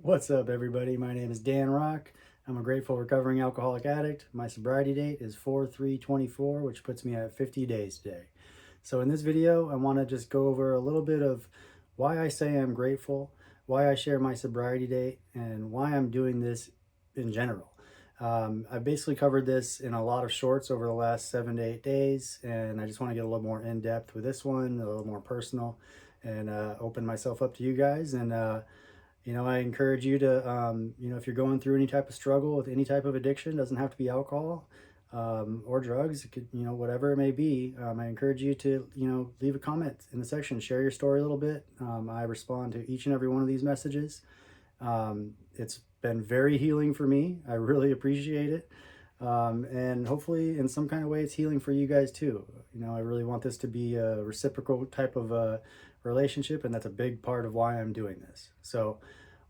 What's up, everybody? My name is Dan Rock. I'm a grateful recovering alcoholic addict. My sobriety date is 4/3/24, which puts me at 50 days today. So in this video, I want to just go over a little bit of why I say I'm grateful, why I share my sobriety date, and why I'm doing this in general. I've basically covered this in a lot of shorts over the last 7 to 8 days, and I just want to get a little more in depth with this one, a little more personal, and open myself up to you guys. And I encourage you to, if you're going through any type of struggle with any type of addiction, doesn't have to be alcohol or drugs, it could, whatever it may be. I encourage you to, leave a comment in the section, share your story a little bit. I respond to each and every one of these messages. It's been very healing for me. I really appreciate it. And hopefully in some kind of way it's healing for you guys too. I really want this to be a reciprocal type of relationship, and that's a big part of why I'm doing this. So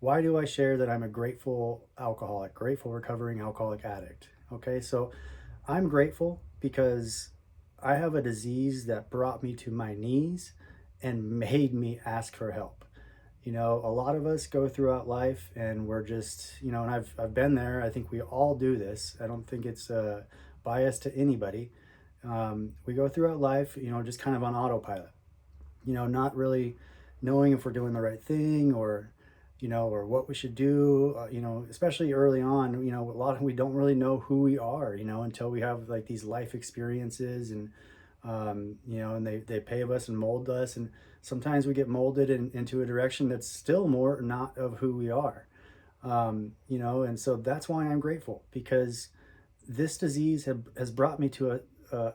why do I share that I'm a grateful alcoholic, grateful recovering alcoholic addict? Okay, so I'm grateful because I have a disease that brought me to my knees and made me ask for help. A lot of us go throughout life and we're just, and I've been there. I think we all do this. I don't think it's biased to anybody. We go throughout life, just kind of on autopilot, not really knowing if we're doing the right thing or what we should do, especially early on, a lot of, we don't really know who we are, until we have like these life experiences and, and they pave us and mold us. And sometimes we get molded into a direction that's still more not of who we are. And so that's why I'm grateful, because this disease has brought me to a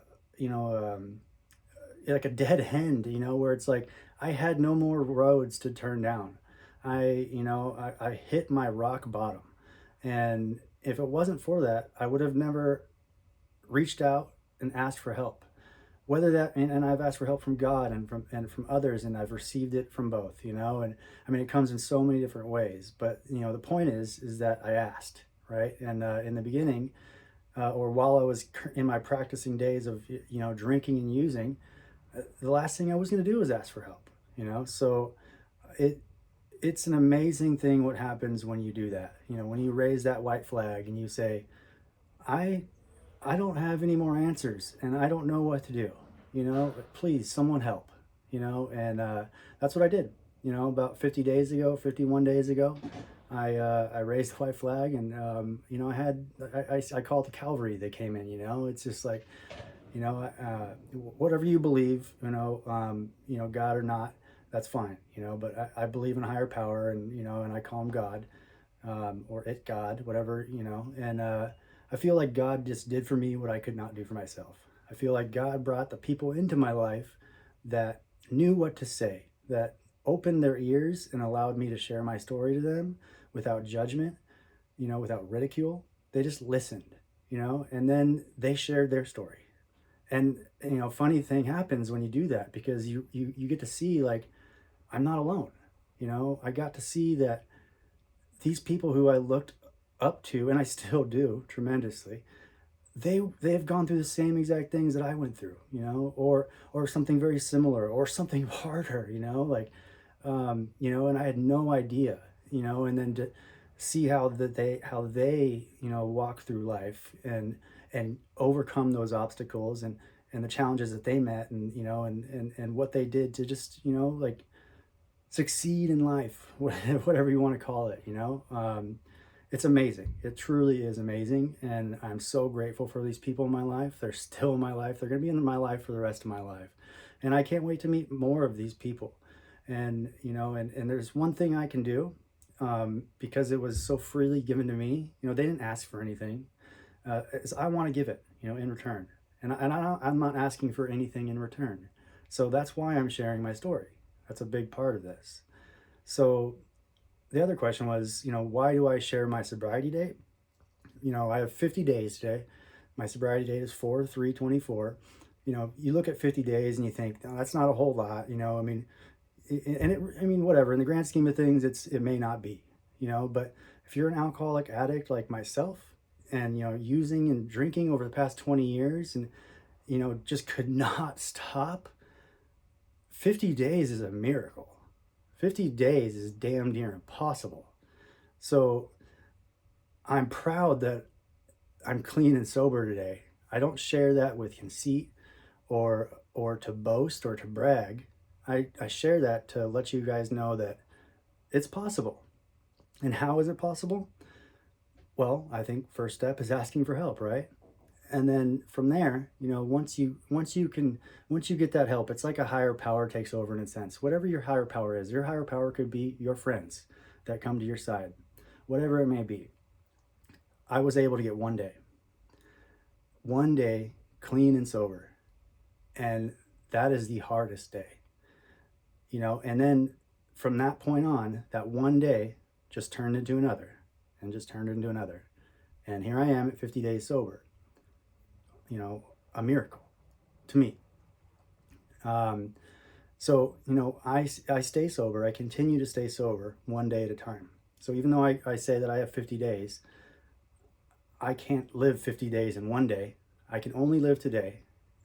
like a dead end, where it's like I had no more roads to turn down. I hit my rock bottom. And if it wasn't for that, I would have never reached out and asked for help. Whether that, and I've asked for help from God and from others, and I've received it from both, and I mean, it comes in so many different ways. But, the point is that I asked, right? And in the beginning, or while I was in my practicing days of, drinking and using, the last thing I was going to do was ask for help, so it it's an amazing thing what happens when you do that. When you raise that white flag and you say, I I don't have any more answers and I don't know what to do. Please, someone help. And that's what I did. About 50 days ago, 51 days ago, I raised the white flag, and I call it the Calvary. They came in. It's just like, whatever you believe, God or not, that's fine. But I believe in a higher power, and I call him God, or it God, whatever. And I feel like God just did for me what I could not do for myself. I feel like God brought the people into my life that knew what to say, that opened their ears and allowed me to share my story to them without judgment, without ridicule. They just listened, and then they shared their story. And funny thing happens when you do that, because you get to see, like, I'm not alone. I got to see that these people who I looked up to, and I still do tremendously, they've gone through the same exact things that I went through, or something very similar, or something harder, and I had no idea, and then to see how they walk through life and overcome those obstacles and the challenges that they met, and what they did to just like succeed in life, whatever you want to call it. It's amazing. It truly is amazing. And I'm so grateful for these people in my life. They're still in my life. They're going to be in my life for the rest of my life. And I can't wait to meet more of these people. And, and there's one thing I can do, because it was so freely given to me. They didn't ask for anything. Is I want to give it, in return. I'm not asking for anything in return. So that's why I'm sharing my story. That's a big part of this. So the other question was, why do I share my sobriety date? I have 50 days today. My sobriety date is 4/3/24. You look at 50 days and you think, oh, that's not a whole lot. Whatever. In the grand scheme of things, it may not be. But if you're an alcoholic addict like myself, and using and drinking over the past 20 years, and just could not stop, 50 days is a miracle. 50 days is damn near impossible. So I'm proud that I'm clean and sober today. I don't share that with conceit or to boast or to brag. I share that to let you guys know that it's possible. And how is it possible? Well, I think first step is asking for help, right? And then from there, once you get that help, it's like a higher power takes over in a sense. Whatever your higher power is, your higher power could be your friends that come to your side, whatever it may be. I was able to get one day clean and sober. And that is the hardest day, and then from that point on, that one day just turned into another and just turned into another. And here I am at 50 days sober, a miracle to me. So I stay sober. I continue to stay sober one day at a time. So even though I say that I have 50 days, I can't live 50 days in one day. I can only live today.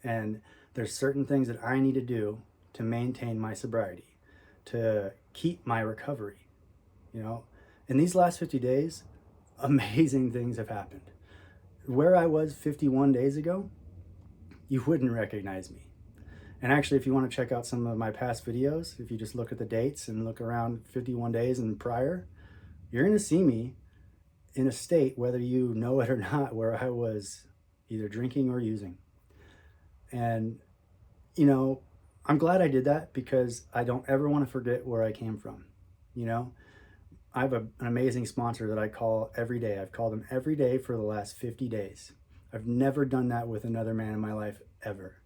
And there's certain things that I need to do to maintain my sobriety, to keep my recovery. In these last 50 days, amazing things have happened. Where I was 51 days ago, you wouldn't recognize me. And actually, if you want to check out some of my past videos, if you just look at the dates and look around 51 days and prior, you're going to see me in a state, whether you know it or not, where I was either drinking or using. And, I'm glad I did that because I don't ever want to forget where I came from. I have an amazing sponsor that I call every day. I've called him every day for the last 50 days. I've never done that with another man in my life ever.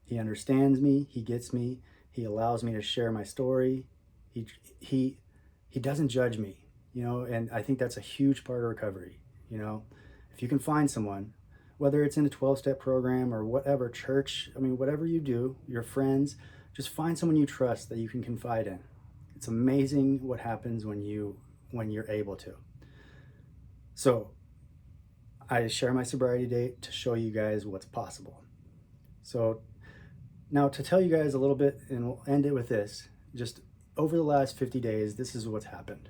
He understands me. He gets me. He allows me to share my story. He doesn't judge me, and I think that's a huge part of recovery. If you can find someone, whether it's in a 12-step program or whatever, church, whatever you do, your friends, just find someone you trust that you can confide in. It's amazing what happens when you're able to. So I share my sobriety date to show you guys what's possible. So now to tell you guys a little bit, and we'll end it with this, just over the last 50 days, this is what's happened.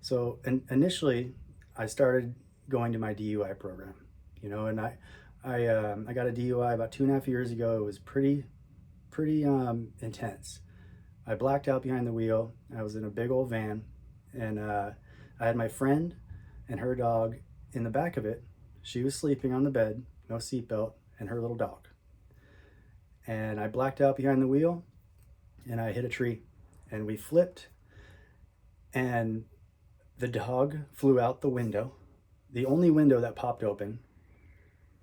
So initially, I started going to my DUI program, and I got a DUI about 2.5 years ago. It was pretty intense. I blacked out behind the wheel. I was in a big old van, and I had my friend and her dog in the back of it. She was sleeping on the bed, no seatbelt, and her little dog. And I blacked out behind the wheel, and I hit a tree, and we flipped, and the dog flew out the window. The only window that popped open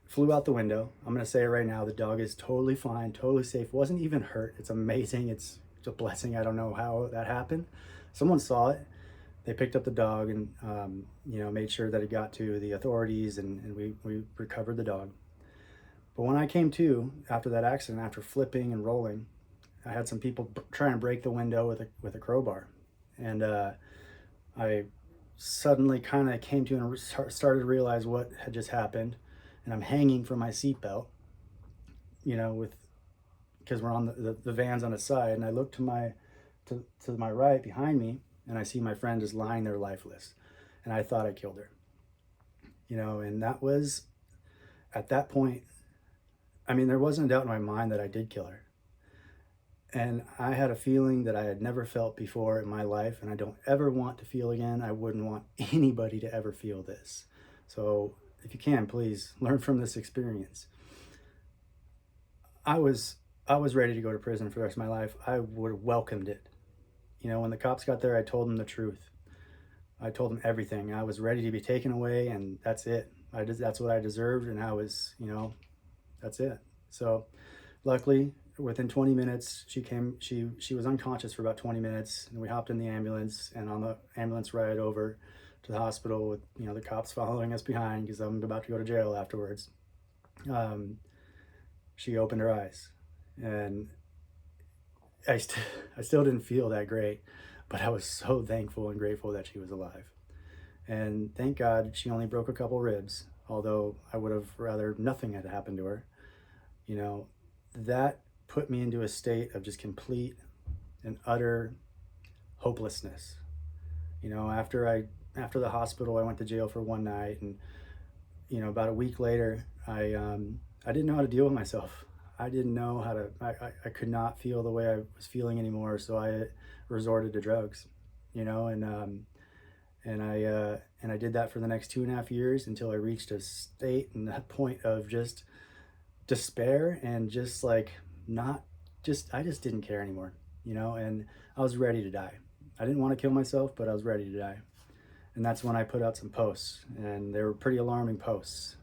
flew out the window. I'm going to say it right now. The dog is totally fine, totally safe. Wasn't even hurt. It's amazing. It's a blessing. I don't know how that happened. Someone saw it. They picked up the dog and, made sure that it got to the authorities, and we recovered the dog. But when I came to after that accident, after flipping and rolling, I had some people trying to break the window with a crowbar. And I suddenly kind of came to and started to realize what had just happened. And I'm hanging from my seatbelt, because we're on the van's on the side. And I look to my right behind me, and I see my friend just lying there lifeless. And I thought I killed her. And that was, at that point, there wasn't a doubt in my mind that I did kill her. And I had a feeling that I had never felt before in my life, and I don't ever want to feel again. I wouldn't want anybody to ever feel this. So if you can, please learn from this experience. I was ready to go to prison for the rest of my life. I would have welcomed it. When the cops got there, I told them the truth. I told them everything. I was ready to be taken away, and that's it. That's what I deserved, and I was, that's it. So luckily, within 20 minutes, she was unconscious for about 20 minutes, and we hopped in the ambulance, and on the ambulance ride over to the hospital with, the cops following us behind because I'm about to go to jail afterwards. She opened her eyes, and I still didn't feel that great, but I was so thankful and grateful that she was alive. And thank God she only broke a couple ribs, although I would have rather nothing had happened to her. That put me into a state of just complete and utter hopelessness. After after the hospital, I went to jail for one night, and about a week later, I didn't know how to deal with myself. I didn't know how to. I could not feel the way I was feeling anymore, so I resorted to drugs, and I did that for the next 2.5 years until I reached a state and that point of just despair and just like not just I just didn't care anymore, and I was ready to die. I didn't want to kill myself, but I was ready to die. And that's when I put out some posts, and they were pretty alarming posts.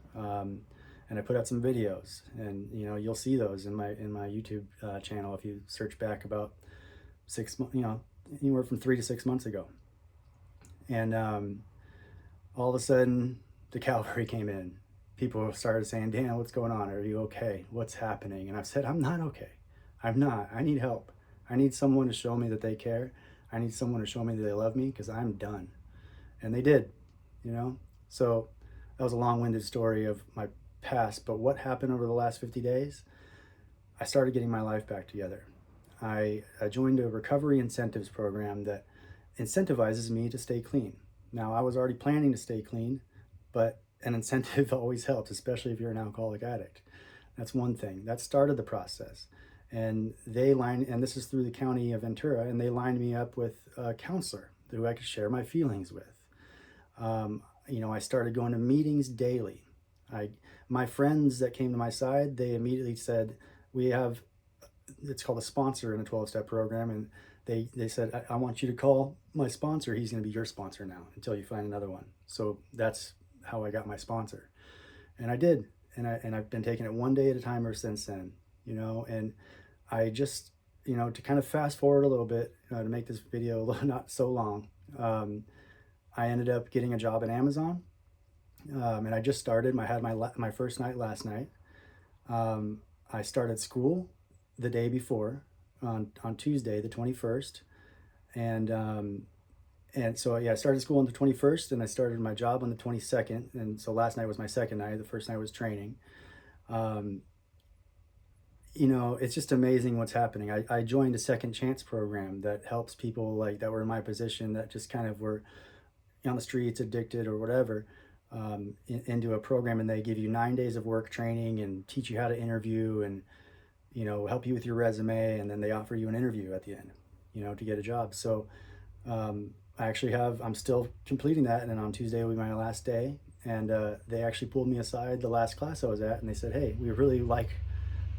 And I put out some videos, and you'll see those in my YouTube channel if you search back about 6 months, anywhere from 3 to 6 months ago. And all of a sudden, the cavalry came in. People started saying, "Dan, what's going on? Are you okay? What's happening?" And I've said, "I'm not okay. I'm not. I need help. I need someone to show me that they care. I need someone to show me that they love me, because I'm done." And they did, So that was a long-winded story of my past. But what happened over the last 50 days? I started getting my life back together. I joined a recovery incentives program that incentivizes me to stay clean. Now, I was already planning to stay clean, but an incentive always helps, especially if you're an alcoholic addict. That's one thing. That started the process. And and this is through the county of Ventura, and they lined me up with a counselor who I could share my feelings with. I started going to meetings daily. My friends that came to my side, they immediately said, it's called a sponsor in a 12-step program, and they said, I want you to call my sponsor. He's going to be your sponsor now until you find another one. So that's how I got my sponsor. And I did. And I've been taking it one day at a time ever since then, and I just, to kind of fast forward a little bit, to make this video not so long, I ended up getting a job at Amazon, and I just started. I had my first night last night. I started school the day before, on Tuesday, the 21st, and so I started school on the 21st, and I started my job on the 22nd, and so last night was my second night. The first night was training. It's just amazing what's happening. I joined a second chance program that helps people like that were in my position, that just kind of were on the streets, addicted or whatever, into a program, and they give you 9 days of work training and teach you how to interview and help you with your resume, and then they offer you an interview at the end, to get a job. So I'm still completing that, and on Tuesday will be my last day. And they actually pulled me aside the last class I was at, and they said, "Hey, we really like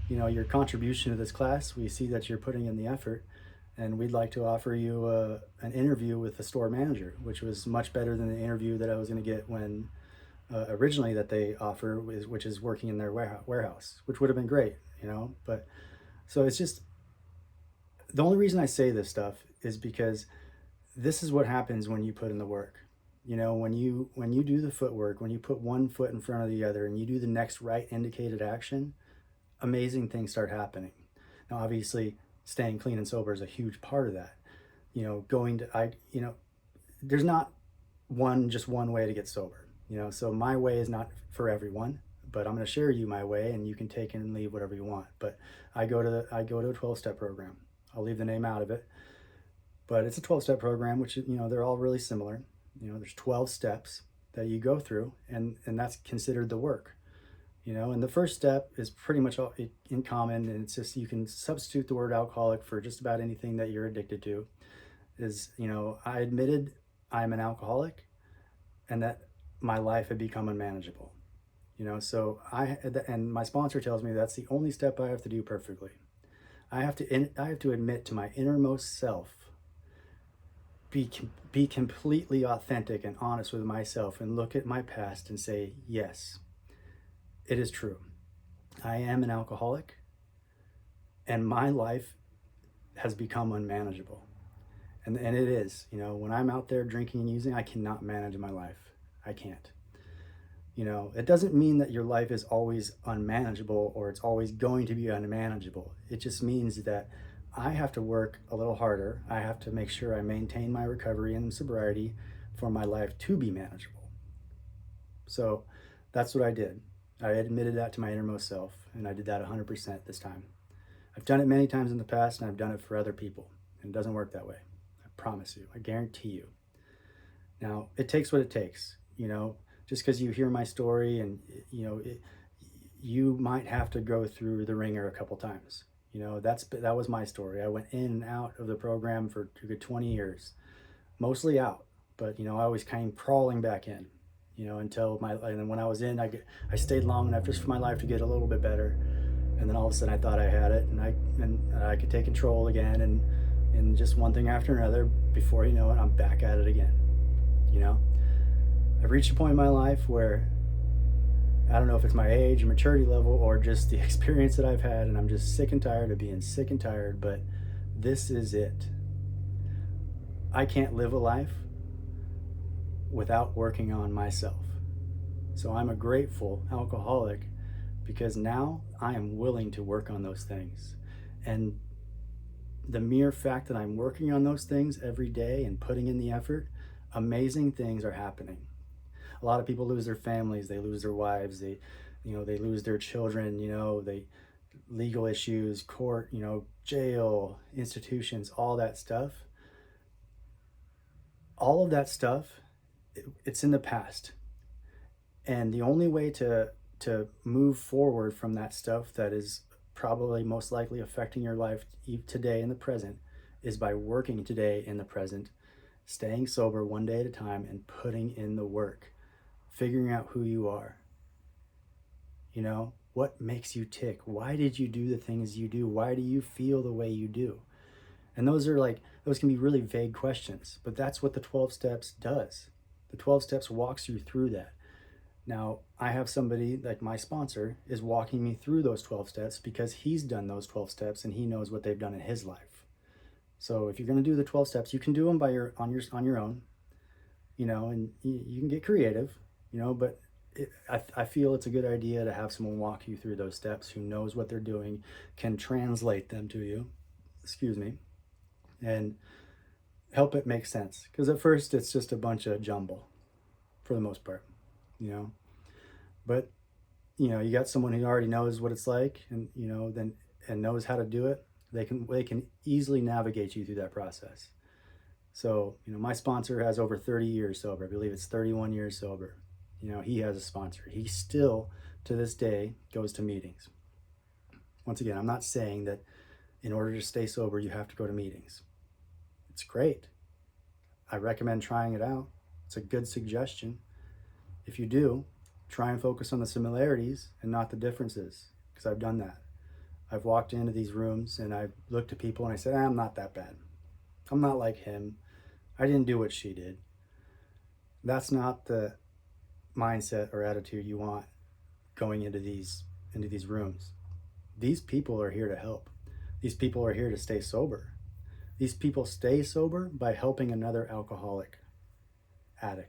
your contribution to this class. We see that you're putting in the effort, and we'd like to offer you an interview with the store manager," which was much better than the interview that I was going to get when originally that they offer, which is working in their warehouse, which would have been great, But so it's just, the only reason I say this stuff is because this is what happens when you put in the work. When you do the footwork, when you put one foot in front of the other and you do the next right indicated action, amazing things start happening. Now, obviously, staying clean and sober is a huge part of that. There's not just one way to get sober. So my way is not for everyone, but I'm going to share you my way, and you can take and leave whatever you want. But I go to a 12-step program. I'll leave the name out of it, but it's a 12-step program, which they're all really similar. There's 12 steps that you go through, and that's considered the work. And the first step is pretty much all in common, and it's just, you can substitute the word alcoholic for just about anything that you're addicted to. I admitted I'm an alcoholic and that my life had become unmanageable. And my sponsor tells me that's the only step I have to do perfectly. I have to admit to my innermost self, be completely authentic and honest with myself, and look at my past and say, yes, it is true. I am an alcoholic, and my life has become unmanageable. And it is. When I'm out there drinking and using, I cannot manage my life. I can't. It doesn't mean that your life is always unmanageable or it's always going to be unmanageable. It just means that I have to work a little harder. I have to make sure I maintain my recovery and sobriety for my life to be manageable. So that's what I did. I admitted that to my innermost self, and I did that 100% this time. I've done it many times in the past, and I've done it for other people, and it doesn't work that way. I promise you. I guarantee you. Now, it takes what it takes, just because you hear my story and, you might have to go through the ringer a couple times. That was my story. I went in and out of the program for a good 20 years, mostly out, but, I always came crawling back in, until and then when I was in, I stayed long enough just for my life to get a little bit better. And then all of a sudden I thought I had it, and I could take control again, and just one thing after another, before you know it, I'm back at it again. I've reached a point in my life where I don't know if it's my age or maturity level or just the experience that I've had, and I'm just sick and tired of being sick and tired, but this is it. I can't live a life without working on myself. So I'm a grateful alcoholic because now I am willing to work on those things. And the mere fact that I'm working on those things every day and putting in the effort, amazing things are happening. A lot of people lose their families, they lose their wives, they lose their children, they legal issues, court, jail, institutions, all that stuff. All of that stuff, it's in the past. And the only way to move forward from that stuff that is probably most likely affecting your life today in the present is by working today in the present, staying sober one day at a time, and putting in the work, figuring out who you are. What makes you tick? Why did you do the things you do? Why do you feel the way you do? And those can be really vague questions, but that's what the 12 steps does. The 12 steps walks you through that. Now, I have somebody, like my sponsor, is walking me through those 12 steps because he's done those 12 steps and he knows what they've done in his life. So if you're going to do the 12 steps, you can do them on your own, and you can get creative, but I feel it's a good idea to have someone walk you through those steps who knows what they're doing, can translate them to you, and help it make sense. Because at first it's just a bunch of jumble for the most part, but you got someone who already knows what it's like, and and knows how to do it. They can easily navigate you through that process. So my sponsor has over 30 years sober. I believe it's 31 years sober. He has a sponsor. He still to this day goes to meetings. Once again, I'm not saying that in order to stay sober you have to go to meetings. It's great. I recommend trying it out. It's a good suggestion. If you do, try and focus on the similarities and not the differences, because I've done that. I've walked into these rooms and I've looked at people and I said, I'm not that bad. I'm not like him. I didn't do what she did. That's not the mindset or attitude you want going into these rooms. These people are here to help. These people are here to stay sober. These people stay sober by helping another alcoholic addict.